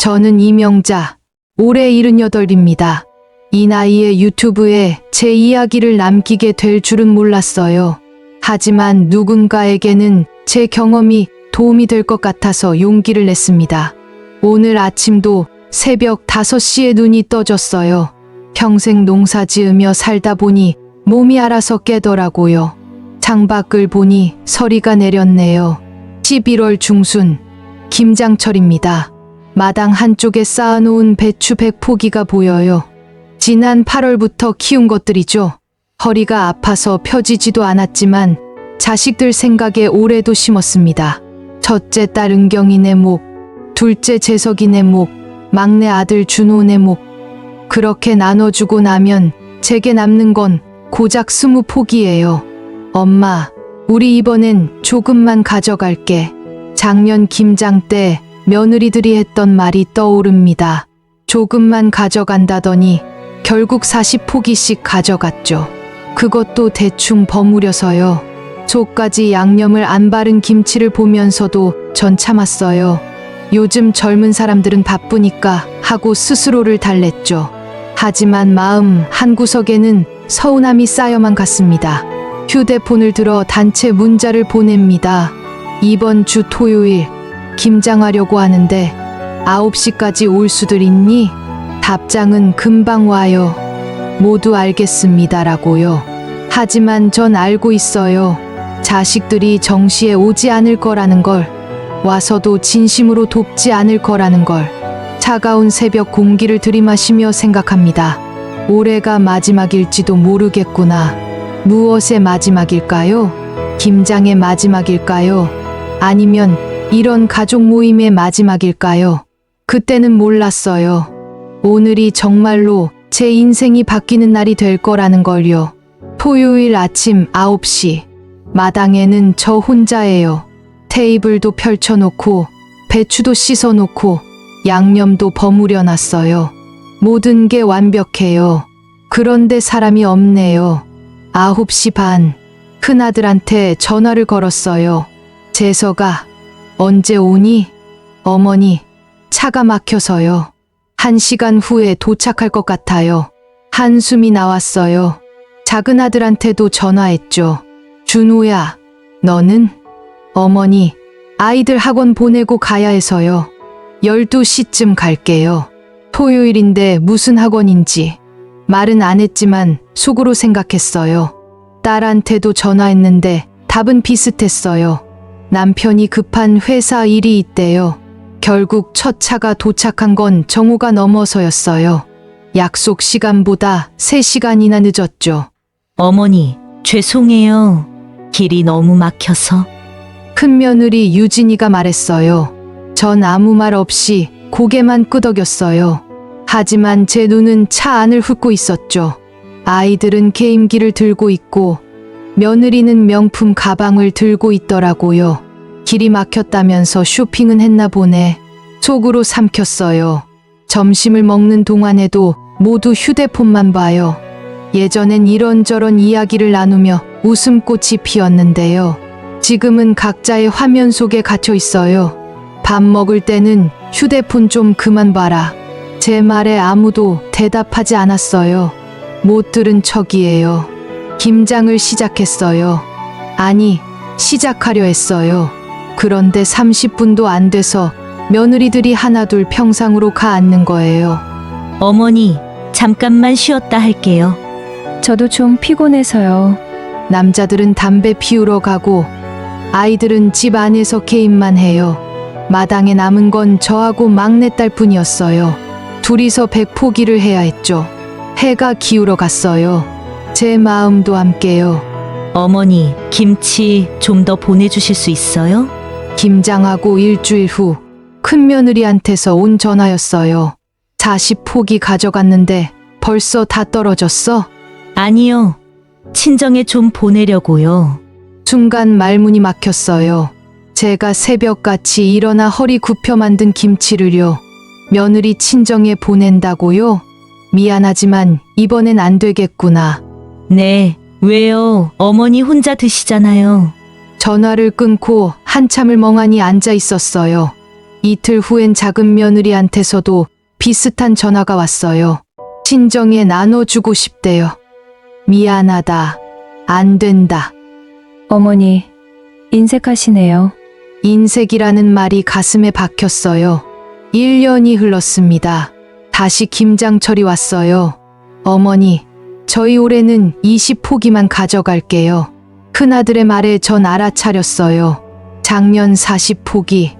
저는 이명자, 올해 78입니다. 이 나이에 유튜브에 제 이야기를 남기게 될 줄은 몰랐어요. 하지만 누군가에게는 제 경험이 도움이 될 것 같아서 용기를 냈습니다. 오늘 아침도 새벽 5시에 눈이 떠졌어요. 평생 농사 지으며 살다 보니 몸이 알아서 깨더라고요. 창밖을 보니 서리가 내렸네요. 11월 중순, 김장철입니다. 마당 한쪽에 쌓아놓은 배추 100포기가 보여요. 지난 8월부터 키운 것들이죠. 허리가 아파서 펴지지도 않았지만 자식들 생각에 올해도 심었습니다. 첫째 딸 은경이네 목, 둘째 재석이네 목, 막내 아들 준호네 목. 그렇게 나눠주고 나면 제게 남는 건 고작 20포기예요. 엄마, 우리 이번엔 조금만 가져갈게. 작년 김장 때 며느리들이 했던 말이 떠오릅니다. 조금만 가져간다더니 결국 40포기씩 가져갔죠. 그것도 대충 버무려서요. 속까지 양념을 안 바른 김치를 보면서도 전 참았어요. 요즘 젊은 사람들은 바쁘니까 하고 스스로를 달랬죠. 하지만 마음 한구석에는 서운함이 쌓여만 갔습니다. 휴대폰을 들어 단체 문자를 보냅니다. 이번 주 토요일 김장하려고 하는데 9시까지 올 수들 있니? 답장은 금방 와요. 모두 알겠습니다라고요. 하지만 전 알고 있어요. 자식들이 정시에 오지 않을 거라는 걸, 와서도 진심으로 돕지 않을 거라는 걸, 차가운 새벽 공기를 들이마시며 생각합니다. 올해가 마지막일지도 모르겠구나. 무엇의 마지막일까요? 김장의 마지막일까요? 아니면 이런 가족 모임의 마지막일까요? 그때는 몰랐어요. 오늘이 정말로 제 인생이 바뀌는 날이 될 거라는 걸요. 토요일 아침 9시, 마당에는 저 혼자예요. 테이블도 펼쳐놓고 배추도 씻어놓고 양념도 버무려 놨어요. 모든 게 완벽해요. 그런데 사람이 없네요. 9시 반, 큰아들한테 전화를 걸었어요. 재석아, 언제 오니? 어머니, 차가 막혀서요. 1시간 후에 도착할 것 같아요. 한숨이 나왔어요. 작은 아들한테도 전화했죠. 준호야, 너는? 어머니, 아이들 학원 보내고 가야 해서요. 12시쯤 갈게요. 토요일인데 무슨 학원인지. 말은 안 했지만 속으로 생각했어요. 딸한테도 전화했는데 답은 비슷했어요. 남편이 급한 회사 일이 있대요. 결국 첫 차가 도착한 건 정오가 넘어서였어요. 약속 시간보다 3시간이나 늦었죠. 어머니, 죄송해요. 길이 너무 막혀서. 큰며느리 유진이가 말했어요. 전 아무 말 없이 고개만 끄덕였어요. 하지만 제 눈은 차 안을 훑고 있었죠. 아이들은 게임기를 들고 있고 며느리는 명품 가방을 들고 있더라고요. 길이 막혔다면서 쇼핑은 했나 보네. 속으로 삼켰어요. 점심을 먹는 동안에도 모두 휴대폰만 봐요. 예전엔 이런저런 이야기를 나누며 웃음꽃이 피었는데요. 지금은 각자의 화면 속에 갇혀 있어요. 밥 먹을 때는 휴대폰 좀 그만 봐라. 제 말에 아무도 대답하지 않았어요. 못 들은 척이에요. 김장을 시작했어요. 아니, 시작하려 했어요. 그런데 30분도 안 돼서 며느리들이 하나둘 평상으로 가앉는 거예요. 어머니, 잠깐만 쉬었다 할게요. 저도 좀 피곤해서요. 남자들은 담배 피우러 가고 아이들은 집 안에서 게임만 해요. 마당에 남은 건 저하고 막내딸 뿐이었어요. 둘이서 100포기를 해야 했죠. 해가 기울어 갔어요. 제 마음도 함께요. 어머니, 김치 좀 더 보내주실 수 있어요? 김장하고 일주일 후 큰며느리한테서 온 전화였어요. 40포기 가져갔는데 벌써 다 떨어졌어? 아니요. 친정에 좀 보내려고요. 순간 말문이 막혔어요. 제가 새벽같이 일어나 허리 굽혀 만든 김치를요. 며느리 친정에 보낸다고요? 미안하지만 이번엔 안 되겠구나. 네, 왜요? 어머니 혼자 드시잖아요. 전화를 끊고 한참을 멍하니 앉아 있었어요. 이틀 후엔 작은 며느리한테서도 비슷한 전화가 왔어요. 친정에 나눠주고 싶대요. 미안하다. 안 된다. 어머니, 인색하시네요. 인색이라는 말이 가슴에 박혔어요. 1년이 흘렀습니다. 다시 김장철이 왔어요. 어머니, 저희 올해는 20포기만 가져갈게요. 큰아들의 말에 전 알아차렸어요. 작년 40포기,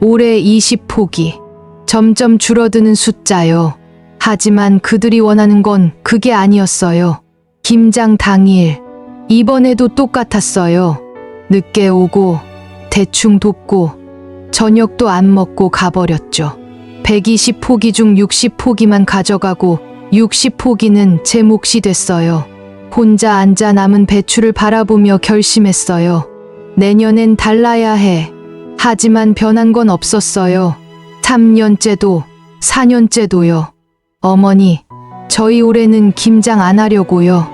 올해 20포기. 점점 줄어드는 숫자요. 하지만 그들이 원하는 건 그게 아니었어요. 김장 당일, 이번에도 똑같았어요. 늦게 오고, 대충 돕고, 저녁도 안 먹고 가버렸죠. 120포기 중 60포기만 가져가고 60포기는 제 몫이 됐어요. 혼자 앉아 남은 배추를 바라보며 결심했어요. 내년엔 달라야 해. 하지만 변한 건 없었어요. 3년째도 4년째도요. 어머니, 저희 올해는 김장 안 하려고요.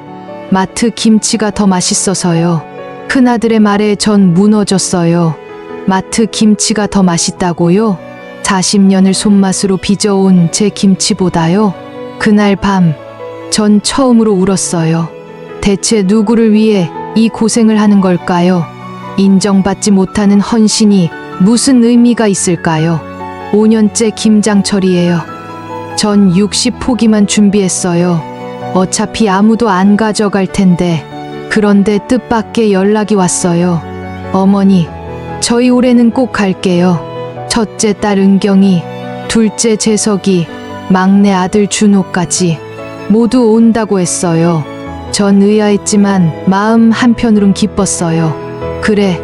마트 김치가 더 맛있어서요. 큰아들의 말에 전 무너졌어요. 마트 김치가 더 맛있다고요? 40년을 손맛으로 빚어온 제 김치보다요? 그날 밤, 전 처음으로 울었어요. 대체 누구를 위해 이 고생을 하는 걸까요? 인정받지 못하는 헌신이 무슨 의미가 있을까요? 5년째 김장철이에요. 전 60포기만 준비했어요. 어차피 아무도 안 가져갈 텐데. 그런데 뜻밖의 연락이 왔어요. 어머니, 저희 올해는 꼭 갈게요. 첫째 딸 은경이, 둘째 재석이, 막내 아들 준호까지 모두 온다고 했어요. 전 의아했지만 마음 한편으론 기뻤어요. 그래,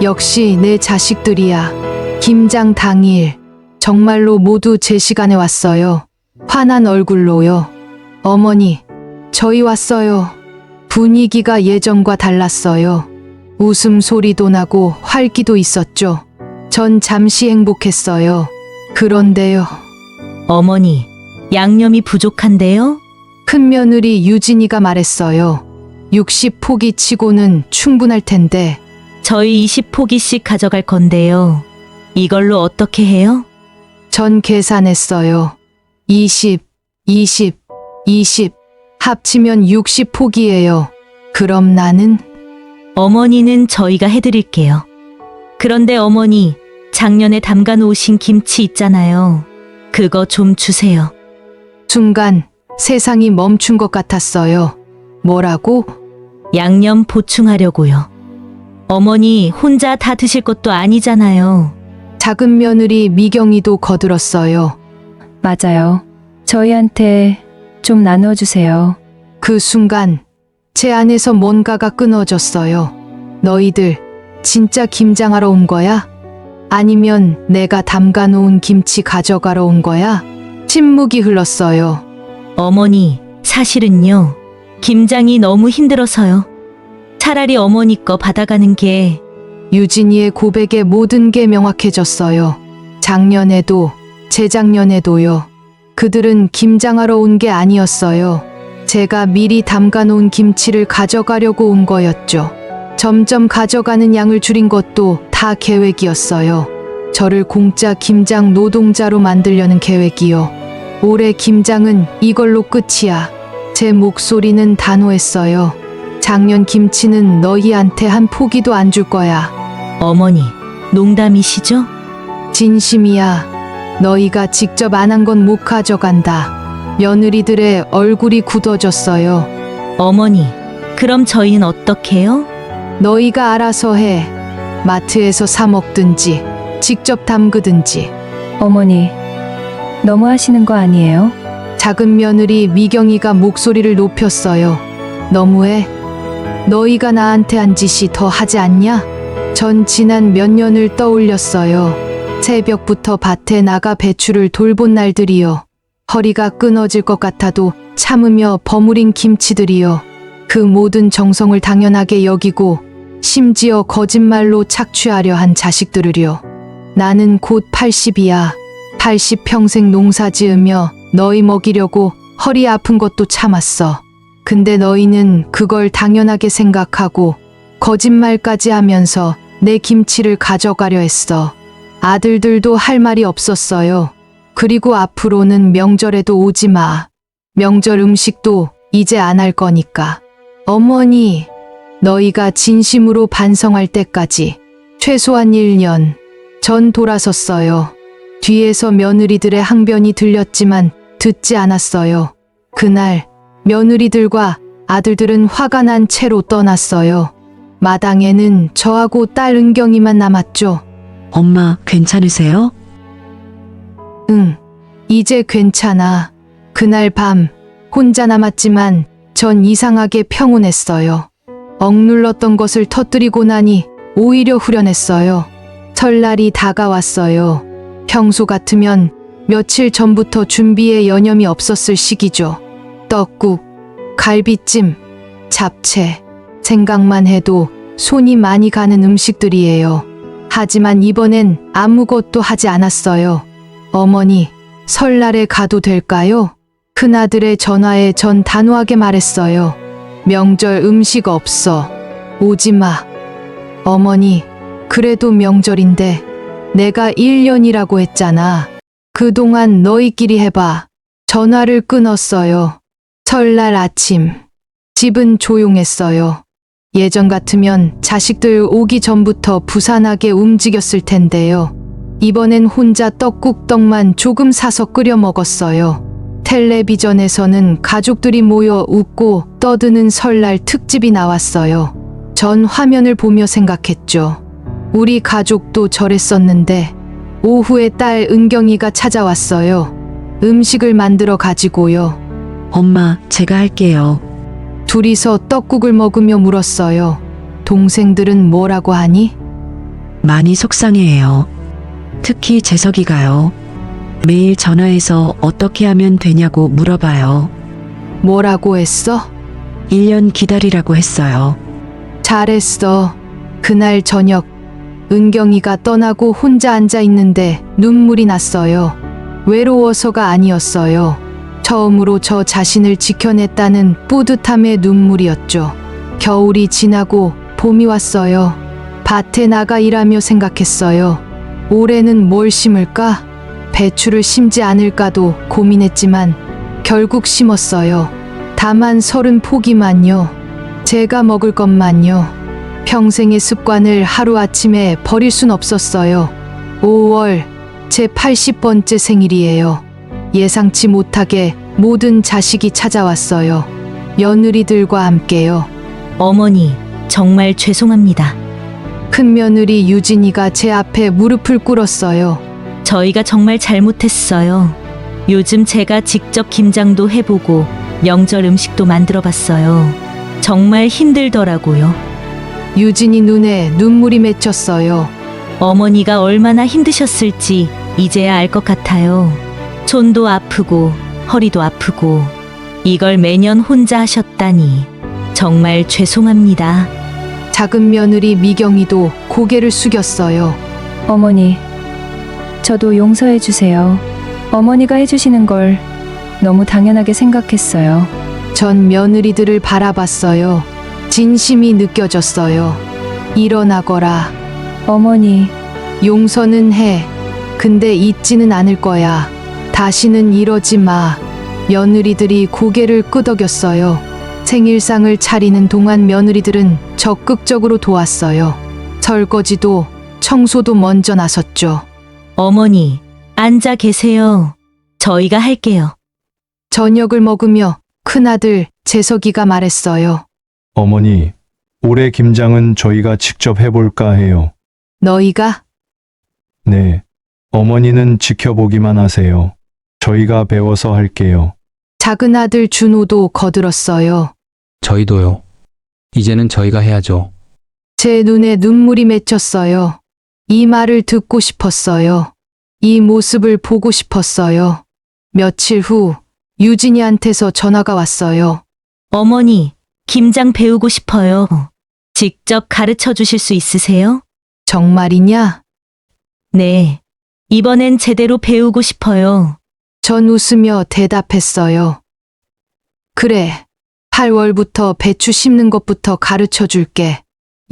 역시 내 자식들이야. 김장 당일, 정말로 모두 제 시간에 왔어요. 환한 얼굴로요. 어머니, 저희 왔어요. 분위기가 예전과 달랐어요. 웃음소리도 나고 활기도 있었죠. 전 잠시 행복했어요. 그런데요. 어머니, 양념이 부족한데요? 큰며느리 유진이가 말했어요. 60포기 치고는 충분할 텐데. 저희 20포기씩 가져갈 건데요. 이걸로 어떻게 해요? 전 계산했어요. 20, 20 합치면 60포기예요. 그럼 나는? 어머니는 저희가 해드릴게요. 그런데 어머니, 작년에 담가 놓으신 김치 있잖아요. 그거 좀 주세요. 순간 세상이 멈춘 것 같았어요. 뭐라고? 양념 보충하려고요. 어머니 혼자 다 드실 것도 아니잖아요. 작은 며느리 미경이도 거들었어요. 맞아요. 저희한테 좀 나눠주세요. 그 순간 제 안에서 뭔가가 끊어졌어요. 너희들 진짜 김장하러 온 거야? 아니면 내가 담가 놓은 김치 가져가러 온 거야? 침묵이 흘렀어요. 어머니, 사실은요. 김장이 너무 힘들어서요. 차라리 어머니 거 받아가는 게. 유진이의 고백에 모든 게 명확해졌어요. 작년에도 재작년에도요. 그들은 김장하러 온 게 아니었어요. 제가 미리 담가 놓은 김치를 가져가려고 온 거였죠. 점점 가져가는 양을 줄인 것도 다 계획이었어요. 저를 공짜 김장 노동자로 만들려는 계획이요. 올해 김장은 이걸로 끝이야. 제 목소리는 단호했어요. 작년 김치는 너희한테 한 포기도 안 줄 거야. 어머니, 농담이시죠? 진심이야. 너희가 직접 안 한 건 못 가져간다. 며느리들의 얼굴이 굳어졌어요. 어머니, 그럼 저희는 어떻게 해요? 너희가 알아서 해. 마트에서 사 먹든지 직접 담그든지. 어머니, 너무 하시는 거 아니에요? 작은 며느리 미경이가 목소리를 높였어요. 너무해? 너희가 나한테 한 짓이 더 하지 않냐? 전 지난 몇 년을 떠올렸어요. 새벽부터 밭에 나가 배추를 돌본 날들이요. 허리가 끊어질 것 같아도 참으며 버무린 김치들이요. 그 모든 정성을 당연하게 여기고 심지어 거짓말로 착취하려 한 자식들을요. 나는 곧 80이야. 80평생 농사 지으며 너희 먹이려고 허리 아픈 것도 참았어. 근데 너희는 그걸 당연하게 생각하고 거짓말까지 하면서 내 김치를 가져가려 했어. 아들들도 할 말이 없었어요. 그리고 앞으로는 명절에도 오지 마. 명절 음식도 이제 안 할 거니까. 어머니, 너희가 진심으로 반성할 때까지 최소한 1년 전 돌아섰어요. 뒤에서 며느리들의 항변이 들렸지만 듣지 않았어요. 그날 며느리들과 아들들은 화가 난 채로 떠났어요. 마당에는 저하고 딸 은경이만 남았죠. 엄마, 괜찮으세요? 응, 이제 괜찮아. 그날 밤 혼자 남았지만 전 이상하게 평온했어요. 억눌렀던 것을 터뜨리고 나니 오히려 후련했어요. 설날이 다가왔어요. 평소 같으면 며칠 전부터 준비에 여념이 없었을 시기죠. 떡국, 갈비찜, 잡채, 생각만 해도 손이 많이 가는 음식들이에요. 하지만 이번엔 아무것도 하지 않았어요. 어머니, 설날에 가도 될까요? 큰아들의 전화에 전 단호하게 말했어요. 명절 음식 없어. 오지 마. 어머니, 그래도 명절인데 내가 1년이라고 했잖아. 그동안 너희끼리 해봐. 전화를 끊었어요. 설날 아침, 집은 조용했어요. 예전 같으면 자식들 오기 전부터 부산하게 움직였을 텐데요. 이번엔 혼자 떡국떡만 조금 사서 끓여 먹었어요. 텔레비전에서는 가족들이 모여 웃고 떠드는 설날 특집이 나왔어요. 전 화면을 보며 생각했죠. 우리 가족도 저랬었는데 오후에 딸 은경이가 찾아왔어요. 음식을 만들어 가지고요. 엄마, 제가 할게요. 둘이서 떡국을 먹으며 물었어요. 동생들은 뭐라고 하니? 많이 속상해해요. 특히 재석이가요. 매일 전화해서 어떻게 하면 되냐고 물어봐요. 뭐라고 했어? 1년 기다리라고 했어요. 잘했어. 그날 저녁 은경이가 떠나고 혼자 앉아 있는데 눈물이 났어요. 외로워서가 아니었어요. 처음으로 저 자신을 지켜냈다는 뿌듯함의 눈물이었죠. 겨울이 지나고 봄이 왔어요. 밭에 나가 일하며 생각했어요. 올해는 뭘 심을까? 배추를 심지 않을까도 고민했지만 결국 심었어요. 다만 30포기만요. 제가 먹을 것만요. 평생의 습관을 하루아침에 버릴 순 없었어요. 5월 제 80번째 생일이에요. 예상치 못하게 모든 자식이 찾아왔어요. 며느리들과 함께요. 어머니, 정말 죄송합니다. 큰며느리 유진이가 제 앞에 무릎을 꿇었어요. 저희가 정말 잘못했어요. 요즘 제가 직접 김장도 해보고 명절 음식도 만들어 봤어요. 정말 힘들더라고요. 유진이 눈에 눈물이 맺혔어요. 어머니가 얼마나 힘드셨을지 이제야 알 것 같아요. 손도 아프고 허리도 아프고 이걸 매년 혼자 하셨다니 정말 죄송합니다. 작은 며느리 미경이도 고개를 숙였어요. 어머니, 저도 용서해 주세요. 어머니가 해주시는 걸 너무 당연하게 생각했어요. 전 며느리들을 바라봤어요. 진심이 느껴졌어요. 일어나거라. 어머니, 용서는 해. 근데 잊지는 않을 거야. 다시는 이러지 마. 며느리들이 고개를 끄덕였어요. 생일상을 차리는 동안 며느리들은 적극적으로 도왔어요. 설거지도 청소도 먼저 나섰죠. 어머니, 앉아 계세요. 저희가 할게요. 저녁을 먹으며 큰아들 재석이가 말했어요. 어머니, 올해 김장은 저희가 직접 해볼까 해요. 너희가? 네. 어머니는 지켜보기만 하세요. 저희가 배워서 할게요. 작은 아들 준호도 거들었어요. 저희도요. 이제는 저희가 해야죠. 제 눈에 눈물이 맺혔어요. 이 말을 듣고 싶었어요. 이 모습을 보고 싶었어요. 며칠 후 유진이한테서 전화가 왔어요. 어머니, 김장 배우고 싶어요. 직접 가르쳐 주실 수 있으세요? 정말이냐? 네. 이번엔 제대로 배우고 싶어요. 전 웃으며 대답했어요. 그래, 8월부터 배추 심는 것부터 가르쳐 줄게.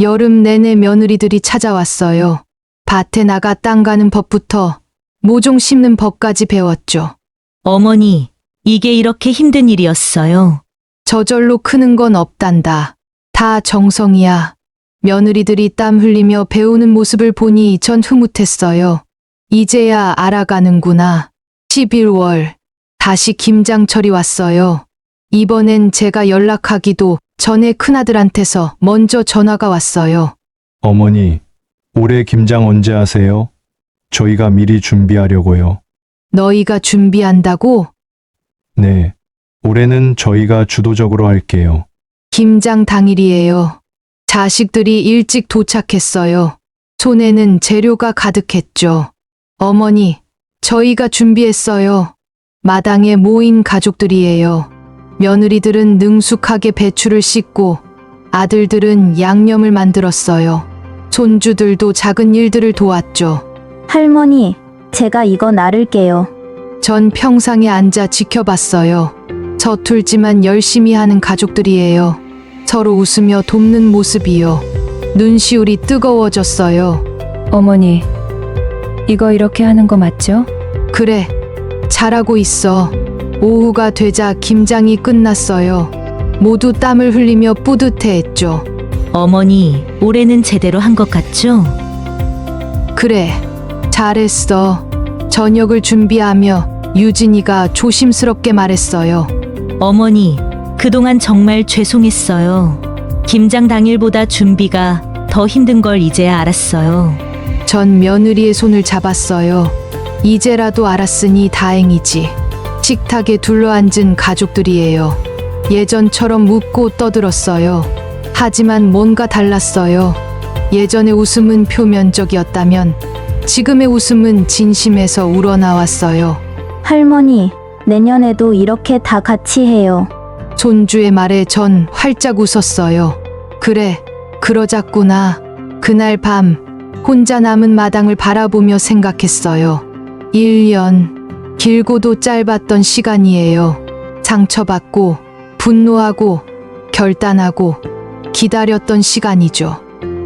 여름 내내 며느리들이 찾아왔어요. 밭에 나가 땅 가는 법부터 모종 심는 법까지 배웠죠. 어머니, 이게 이렇게 힘든 일이었어요. 저절로 크는 건 없단다. 다 정성이야. 며느리들이 땀 흘리며 배우는 모습을 보니 전 흐뭇했어요. 이제야 알아가는구나. 11월 다시 김장철이 왔어요. 이번엔 제가 연락하기도 전에 큰아들한테서 먼저 전화가 왔어요. 어머니, 올해 김장 언제 하세요? 저희가 미리 준비하려고요. 너희가 준비한다고? 네. 올해는 저희가 주도적으로 할게요. 김장 당일이에요. 자식들이 일찍 도착했어요. 손에는 재료가 가득했죠. 어머니, 저희가 준비했어요. 마당에 모인 가족들이에요. 며느리들은 능숙하게 배추를 씻고 아들들은 양념을 만들었어요. 손주들도 작은 일들을 도왔죠. 할머니, 제가 이거 나를게요. 전 평상에 앉아 지켜봤어요. 서툴지만 열심히 하는 가족들이에요. 서로 웃으며 돕는 모습이요. 눈시울이 뜨거워졌어요. 어머니, 이거 이렇게 하는 거 맞죠? 그래, 잘하고 있어. 오후가 되자 김장이 끝났어요. 모두 땀을 흘리며 뿌듯해했죠. 어머니, 올해는 제대로 한 것 같죠? 그래, 잘했어. 저녁을 준비하며 유진이가 조심스럽게 말했어요. 어머니, 그동안 정말 죄송했어요. 김장 당일보다 준비가 더 힘든 걸 이제야 알았어요. 전 며느리의 손을 잡았어요. 이제라도 알았으니 다행이지. 식탁에 둘러앉은 가족들이에요. 예전처럼 웃고 떠들었어요. 하지만 뭔가 달랐어요. 예전의 웃음은 표면적이었다면 지금의 웃음은 진심에서 우러나왔어요. 할머니, 내년에도 이렇게 다 같이 해요. 손주의 말에 전 활짝 웃었어요. 그래, 그러자꾸나. 그날 밤 혼자 남은 마당을 바라보며 생각했어요. 1년, 길고도 짧았던 시간이에요. 상처받고, 분노하고, 결단하고, 기다렸던 시간이죠.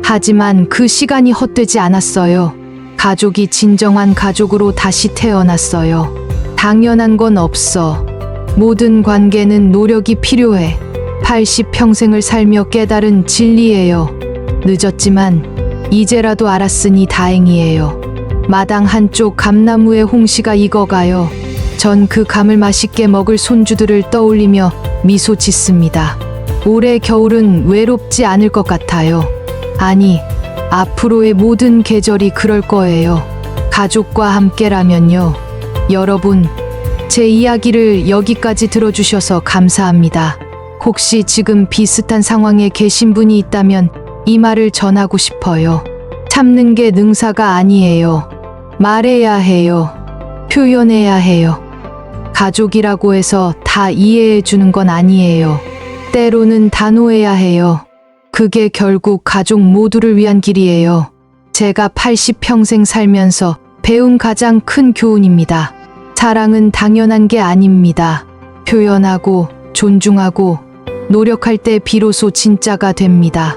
하지만 그 시간이 헛되지 않았어요. 가족이 진정한 가족으로 다시 태어났어요. 당연한 건 없어. 모든 관계는 노력이 필요해. 80평생을 살며 깨달은 진리예요. 늦었지만 이제라도 알았으니 다행이에요. 마당 한쪽 감나무에 홍시가 익어가요. 전 그 감을 맛있게 먹을 손주들을 떠올리며 미소 짓습니다. 올해 겨울은 외롭지 않을 것 같아요. 아니, 앞으로의 모든 계절이 그럴 거예요. 가족과 함께라면요. 여러분, 제 이야기를 여기까지 들어주셔서 감사합니다. 혹시 지금 비슷한 상황에 계신 분이 있다면 이 말을 전하고 싶어요. 참는 게 능사가 아니에요. 말해야 해요. 표현해야 해요. 가족이라고 해서 다 이해해 주는 건 아니에요. 때로는 단호해야 해요. 그게 결국 가족 모두를 위한 길이에요. 제가 80평생 살면서 배운 가장 큰 교훈입니다. 사랑은 당연한 게 아닙니다. 표현하고 존중하고 노력할 때 비로소 진짜가 됩니다.